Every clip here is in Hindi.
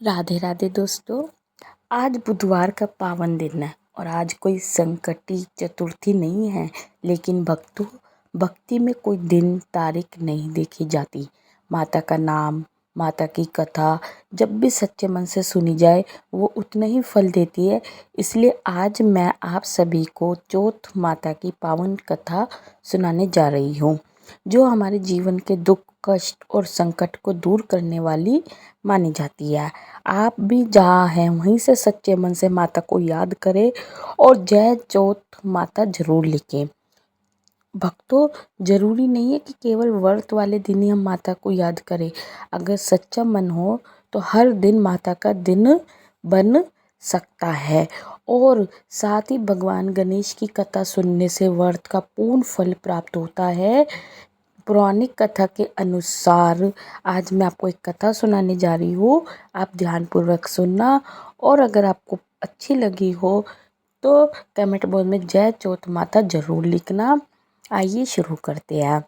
राधे राधे दोस्तों। आज बुधवार का पावन दिन है और आज कोई संकटी चतुर्थी नहीं है, लेकिन भक्ति में कोई दिन तारीख नहीं देखी जाती। माता का नाम, माता की कथा जब भी सच्चे मन से सुनी जाए वो उतना ही फल देती है। इसलिए आज मैं आप सभी को चौथ माता की पावन कथा सुनाने जा रही हूँ, जो हमारे जीवन के दुख, कष्ट और संकट को दूर करने वाली मानी जाती है। आप भी जहाँ हैं वहीं से सच्चे मन से माता को याद करें और जय चौथ माता जरूर लिखें। भक्तों, जरूरी नहीं है कि केवल व्रत वाले दिन ही हम माता को याद करें। अगर सच्चा मन हो तो हर दिन माता का दिन बन सकता है। और साथ ही भगवान गणेश की कथा सुनने से व्रत का पूर्ण फल प्राप्त होता है। पौराणिक कथा के अनुसार आज मैं आपको एक कथा सुनाने जा रही हूँ। आप ध्यानपूर्वक सुनना और अगर आपको अच्छी लगी हो तो कमेंट बॉक्स में जय चौथ माता जरूर लिखना। आइए शुरू करते हैं।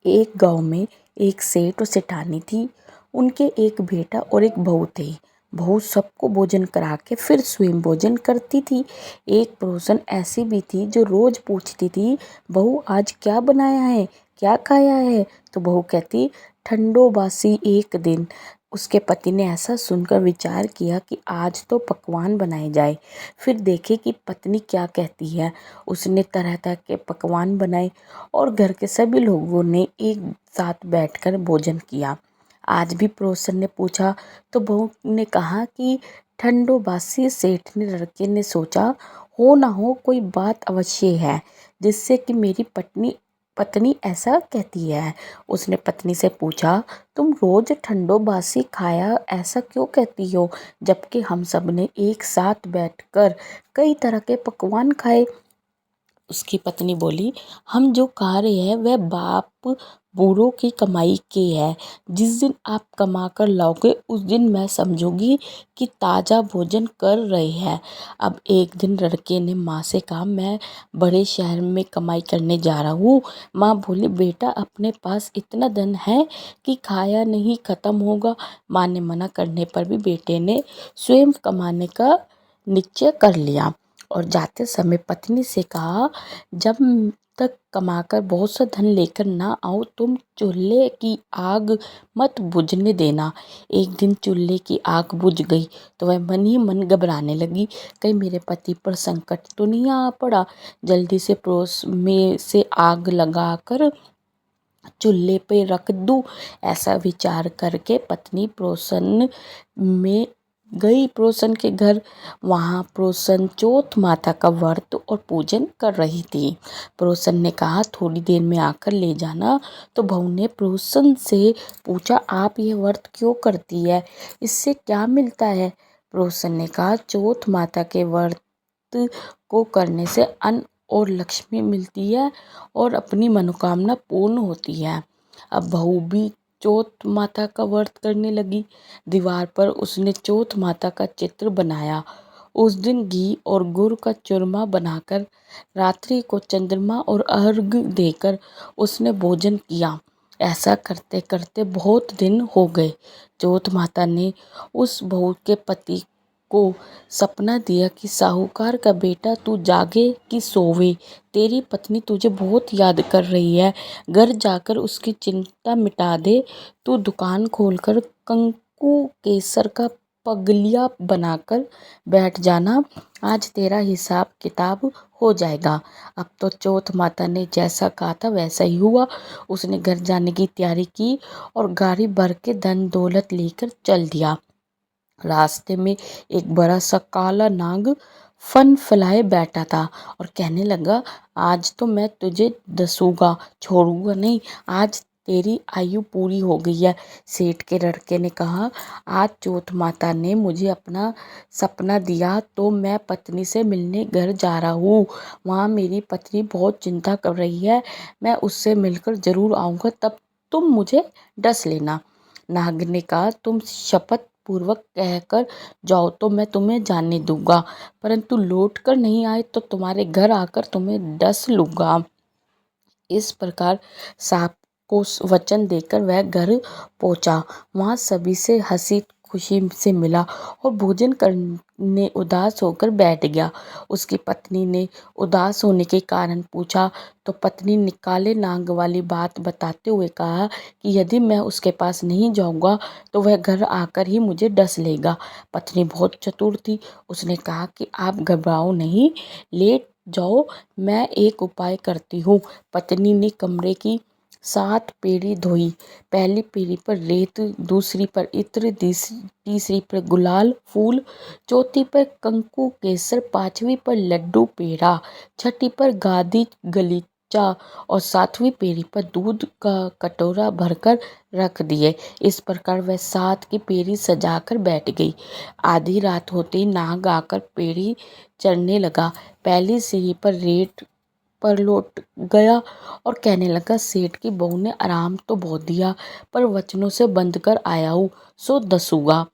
एक गांव में एक सेठ और सेठानी थी। उनके एक बेटा और एक बहू थे। बहू सबको भोजन करा के फिर स्वयं भोजन करती थी। एक पड़ोसन ऐसी भी थी जो रोज पूछती थी, बहू आज क्या बनाया है, क्या खाया है? तो बहू कहती, ठंडो बासी एक दिन। उसके पति ने ऐसा सुनकर विचार किया कि आज तो पकवान बनाए जाए, फिर देखे कि पत्नी क्या कहती है। उसने तरह तरह के पकवान बनाए और घर के सभी लोगों ने एक साथ बैठकर भोजन किया। आज भी पड़ोसन ने पूछा तो बहू ने कहा कि ठंडो बासी। सेठ ने लड़के ने सोचा, हो ना हो कोई बात अवश्य है जिससे कि मेरी पत्नी ऐसा कहती है। उसने पत्नी से पूछा, तुम रोज ठंडो बासी खाया ऐसा क्यों कहती हो, जबकि हम सब ने एक साथ बैठकर कई तरह के पकवान खाए? उसकी पत्नी बोली, हम जो खा रहे हैं वह बाप बूढ़ों की कमाई की है। जिस दिन आप कमा कर लाओगे उस दिन मैं समझूंगी कि ताज़ा भोजन कर रहे हैं। अब एक दिन लड़के ने माँ से कहा, मैं बड़े शहर में कमाई करने जा रहा हूँ। माँ बोली, बेटा अपने पास इतना धन है कि खाया नहीं खत्म होगा। माँ ने मना करने पर भी बेटे ने स्वयं कमाने का निश्चय कर लिया और जाते समय पत्नी से कहा, जब तक कमाकर बहुत सा धन लेकर ना आओ तुम चूल्हे की आग मत बुझने देना। एक दिन चूल्हे की आग बुझ गई तो वह मन ही मन घबराने लगी, कहीं मेरे पति पर संकट तो नहीं आ पड़ा। जल्दी से पड़ोस में से आग लगाकर चूल्हे पे रख दूं, ऐसा विचार करके पत्नी पड़ोसन में गई, पड़ोसन के घर। वहाँ पड़ोसन चौथ माता का व्रत और पूजन कर रही थी। पड़ोसन ने कहा, थोड़ी देर में आकर ले जाना। तो बहू ने पड़ोसन से पूछा, आप ये व्रत क्यों करती है, इससे क्या मिलता है? पड़ोसन ने कहा, चौथ माता के व्रत को करने से अन्न और लक्ष्मी मिलती है और अपनी मनोकामना पूर्ण होती है। अब बहू भी चौथ माता का व्रत करने लगी। दीवार पर उसने चौथ माता का चित्र बनाया। उस दिन घी और गुड़ का चूरमा बनाकर रात्रि को चंद्रमा और अर्घ देकर उसने भोजन किया। ऐसा करते करते बहुत दिन हो गए। चौथ माता ने उस बहू के पति को सपना दिया कि साहूकार का बेटा तू जागे कि सोवे, तेरी पत्नी तुझे बहुत याद कर रही है। घर जाकर उसकी चिंता मिटा दे। तू दुकान खोलकर कंकु केसर का पगलिया बनाकर बैठ जाना। आज तेरा हिसाब किताब हो जाएगा। अब तो चौथ माता ने जैसा कहा था वैसा ही हुआ। उसने घर जाने की तैयारी की और गाड़ी भर के धन दौलत लेकर चल दिया। रास्ते में एक बड़ा सा काला नाग फन फैलाए बैठा था और कहने लगा, आज तो मैं तुझे दसूंगा, छोड़ूंगा नहीं। आज तेरी आयु पूरी हो गई है। सेठ के लड़के ने कहा, आज चौथ माता ने मुझे अपना सपना दिया तो मैं पत्नी से मिलने घर जा रहा हूँ। वहाँ मेरी पत्नी बहुत चिंता कर रही है। मैं उससे मिलकर जरूर आऊँगा, तब तुम मुझे डस लेना। नाग ने कहा, तुम शपथ पूर्वक कहकर जाओ तो मैं तुम्हें जाने दूंगा, परंतु लौट कर नहीं आए तो तुम्हारे घर आकर तुम्हें डस लूंगा। इस प्रकार सांप को वचन देकर वह घर पहुंचा। वहां सभी से हंसी खुशी से मिला और भोजन करने उदास होकर बैठ गया। उसकी पत्नी ने उदास होने के कारण पूछा तो पत्नी ने काले नाग वाली बात बताते हुए कहा कि यदि मैं उसके पास नहीं जाऊंगा तो वह घर आकर ही मुझे डस लेगा। पत्नी बहुत चतुर थी, उसने कहा कि आप घबराओ नहीं, लेट जाओ, मैं एक उपाय करती हूँ। पत्नी ने कमरे की 7 पीढ़ी धोई। पहली पीढ़ी पर रेत, दूसरी पर इत्र, तीसरी पर गुलाल फूल, चौथी पर कंकु केसर, पांचवी पर लड्डू पेड़ा, छठी पर गादी गलीचा और 7वीं पीढ़ी पर दूध का कटोरा भरकर रख दिए। इस प्रकार वह 7 की पीढ़ी सजाकर बैठ गई। आधी रात होते ही नाग आकर पीढ़ी चढ़ने लगा। पहली सीढ़ी पर रेत पर लौट गया और कहने लगा, सेठ की बहू ने आराम तो बहुत दिया, पर वचनों से बंध कर आया हूँ सो दसूंगा।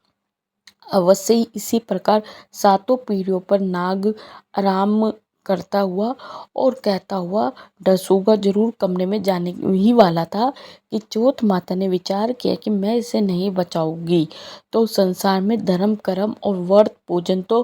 अवश्य ही इसी प्रकार 7 पीढ़ियों पर नाग आराम करता हुआ और कहता हुआ डसूगा जरूर। कमरे में जाने ही वाला था कि चौथ माता ने विचार किया कि मैं इसे नहीं बचाऊंगी तो संसार में धर्म कर्म और व्रत पूजन तो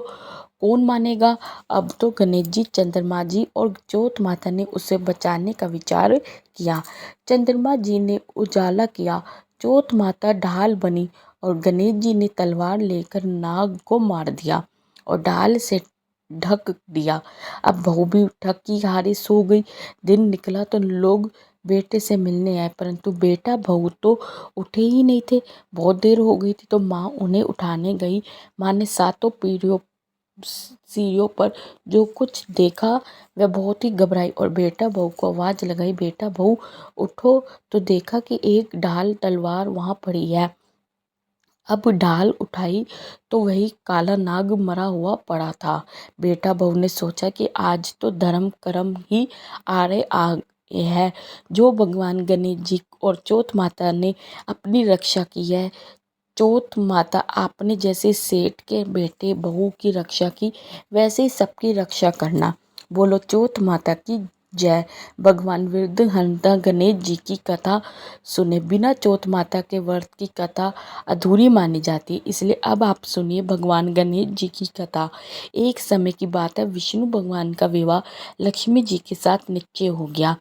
कौन मानेगा। अब तो गणेश जी, चंद्रमा जी और चौथ माता ने उसे बचाने का विचार किया। चंद्रमा जी ने उजाला किया, चौथ माता ढाल बनी और गणेश जी ने तलवार लेकर नाग को मार दिया और ढाल से ढक दिया। अब बहू भी थकी हारी सो गई। दिन निकला तो लोग बेटे से मिलने आए, परंतु बेटा बहू तो उठे ही नहीं थे। बहुत देर हो गई थी तो माँ उन्हें उठाने गई। माँ ने 7 सीढ़ियों पर जो कुछ देखा वह बहुत ही घबराई और बेटा बहू को आवाज लगाई, बेटा बहू उठो। तो देखा कि एक ढाल तलवार वहां पड़ी है। अब ढाल उठाई तो वही काला नाग मरा हुआ पड़ा था। बेटा बहू ने सोचा कि आज तो धर्म कर्म ही आड़े आ है। जो भगवान गणेश जी और चौथ माता ने अपनी रक्षा की है, चौथ माता आपने जैसे सेठ के बेटे बहू की रक्षा की, वैसे ही सबकी रक्षा करना। बोलो चौथ माता की जय। भगवान विघ्नहर्ता गणेश जी की कथा सुने बिना चौथ माता के व्रत की कथा अधूरी मानी जाती, इसलिए अब आप सुनिए भगवान गणेश जी की कथा। एक समय की बात है, विष्णु भगवान का विवाह लक्ष्मी जी के साथ निश्चय हो गया।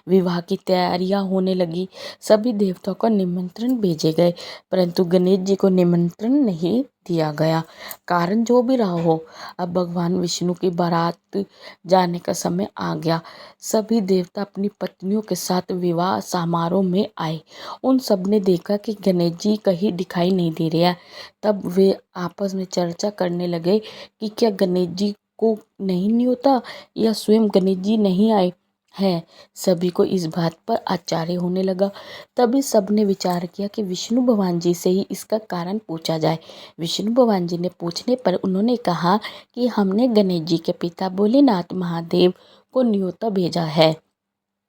विवाह की तैयारियां होने लगी। सभी देवताओं को निमंत्रण भेजे गए, परंतु गणेश जी को निमंत्रण नहीं दिया गया। कारण जो भी रहा हो, अब भगवान विष्णु की बारात जाने का समय आ गया। सभी देवता अपनी पत्नियों के साथ विवाह समारोह में आए। उन सब ने देखा कि गणेश जी कहीं दिखाई नहीं दे रहे हैं। तब वे आपस में चर्चा करने लगे कि क्या गणेश जी को नहीं न्योता या स्वयं गणेश जी नहीं आए हैं। सभी को इस बात पर आश्चर्य होने लगा। तभी सबने विचार किया कि विष्णु भगवान जी से ही इसका कारण पूछा जाए। विष्णु भगवान जी ने पूछने पर उन्होंने कहा कि हमने गणेश जी के पिता भोलेनाथ महादेव को न्योता भेजा है।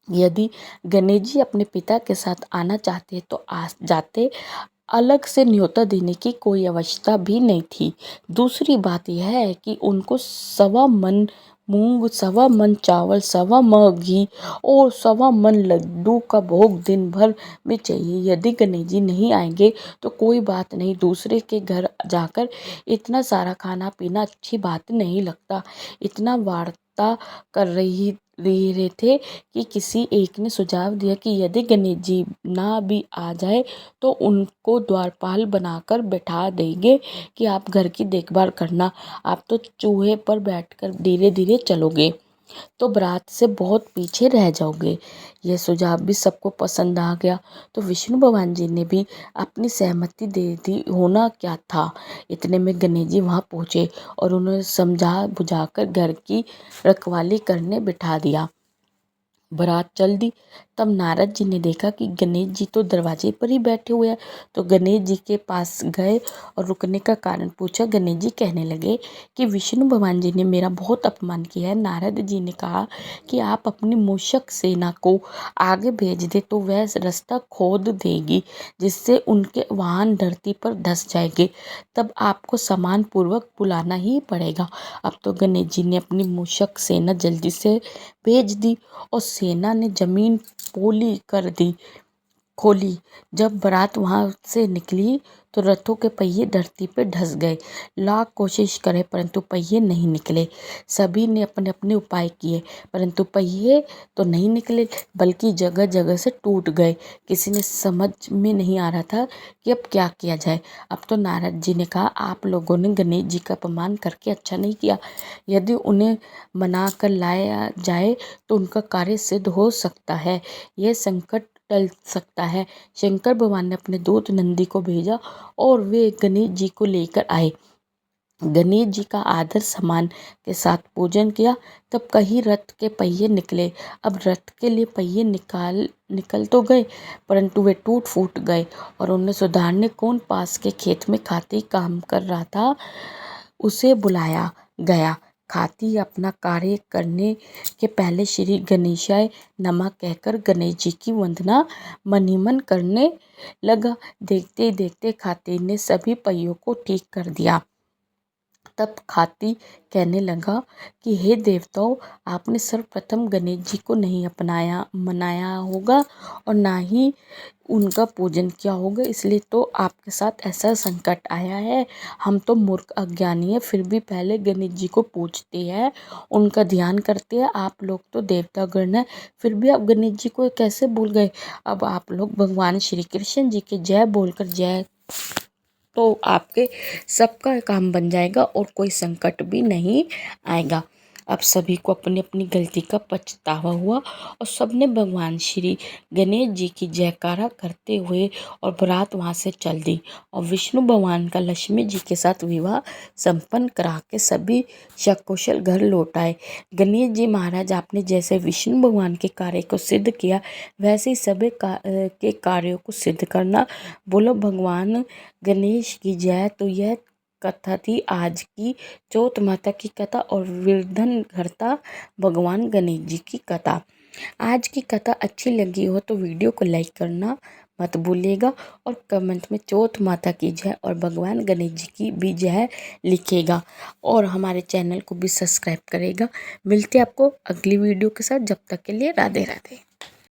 यदि गणेश जी अपने पिता के साथ आना चाहते तो आ जाते, अलग से न्योता देने की कोई आवश्यकता भी नहीं थी। दूसरी बात यह है कि उनको 1.25 मन मूंग, 1.25 मन चावल, 1.25 मन घी और 1.25 मन लड्डू का भोग दिन भर में चाहिए। यदि गणेश जी नहीं आएंगे तो कोई बात नहीं, दूसरे के घर जाकर इतना सारा खाना पीना अच्छी बात नहीं लगता। इतना वार्ता कर रहे थे कि किसी एक ने सुझाव दिया कि यदि गणेश जी ना भी आ जाए तो उनको द्वारपाल बनाकर बैठा देंगे कि आप घर की देखभाल करना, आप तो चूहे पर बैठकर धीरे धीरे चलोगे तो बारात से बहुत पीछे रह जाओगे। यह सुझाव भी सबको पसंद आ गया तो विष्णु भगवान जी ने भी अपनी सहमति दे दी। होना क्या था, इतने में गणेश जी वहाँ पहुँचे और उन्होंने समझा बुझाकर घर की रखवाली करने बिठा दिया। बारात चल दी। तब नारद जी ने देखा कि गणेश जी तो दरवाजे पर ही बैठे हुए हैं, तो गणेश जी के पास गए और रुकने का कारण पूछा। गणेश जी कहने लगे कि विष्णु भगवान जी ने मेरा बहुत अपमान किया है। नारद जी ने कहा कि आप अपनी मूषक सेना को आगे भेज दे तो वह रास्ता खोद देगी, जिससे उनके वाहन धरती पर धंस जाएंगे, तब आपको सम्मान पूर्वक बुलाना ही पड़ेगा। अब तो गणेश जी ने अपनी मूषक सेना जल्दी से भेज दी और सेना ने जमीन पोली कर दी। खोली। जब बारात वहाँ से निकली तो रथों के पहिए धरती पर धंस गए। लाख कोशिश करे परंतु पहिए नहीं निकले। सभी ने अपने अपने उपाय किए परंतु पहिए तो नहीं निकले, बल्कि जगह जगह से टूट गए। किसी ने समझ में नहीं आ रहा था कि अब क्या किया जाए। अब तो नारद जी ने कहा, आप लोगों ने गणेश जी का अपमान करके अच्छा नहीं किया। यदि उन्हें मना कर लाया जाए तो उनका कार्य सिद्ध हो सकता है, यह संकट टल सकता है। शंकर भगवान ने अपने दूत नंदी को भेजा और वे गणेश जी को लेकर आए। गणेश जी का आदर सम्मान के साथ पूजन किया। तब कहीं रथ के पहिए निकले। अब रथ के लिए पहिए निकल तो गए परंतु वे टूट फूट गए और उन्हें सुधारने कौन पास के खेत में खाती काम कर रहा था, उसे बुलाया गया। खाती अपना कार्य करने के पहले श्री गणेशाय नमः कहकर गणेश जी की वंदना मन ही मन करने लगा। देखते ही देखते खाती ने सभी पहियों को ठीक कर दिया। तब खाती कहने लगा कि हे देवताओं, आपने सर्वप्रथम गणेश जी को नहीं मनाया होगा और ना ही उनका पूजन किया होगा, इसलिए तो आपके साथ ऐसा संकट आया है। हम तो मूर्ख अज्ञानी है, फिर भी पहले गणेश जी को पूजते हैं, उनका ध्यान करते हैं। आप लोग तो देवतागण हैं, फिर भी आप गणेश जी को कैसे भूल गए। अब आप लोग भगवान श्री कृष्ण जी के जय बोलकर जय तो आपके सबका काम बन जाएगा और कोई संकट भी नहीं आएगा। अब सभी को अपनी अपनी गलती का पछतावा हुआ और सबने भगवान श्री गणेश जी की जयकारा करते हुए और बारात वहाँ से चल दी और विष्णु भगवान का लक्ष्मी जी के साथ विवाह संपन्न करा के सभी सकुशल घर लौट आए। गणेश जी महाराज, आपने जैसे विष्णु भगवान के कार्य को सिद्ध किया वैसे ही सभी के कार्यों को सिद्ध करना। बोलो भगवान गणेश की जय। तो यह कथा थी आज की चौथ माता की कथा और विघ्न हरता भगवान गणेश जी की कथा। आज की कथा अच्छी लगी हो तो वीडियो को लाइक करना मत भूलिएगा और कमेंट में चौथ माता की जय और भगवान गणेश जी की भी जय लिखेगा और हमारे चैनल को भी सब्सक्राइब करेगा। मिलते हैं आपको अगली वीडियो के साथ, जब तक के लिए राधे राधे।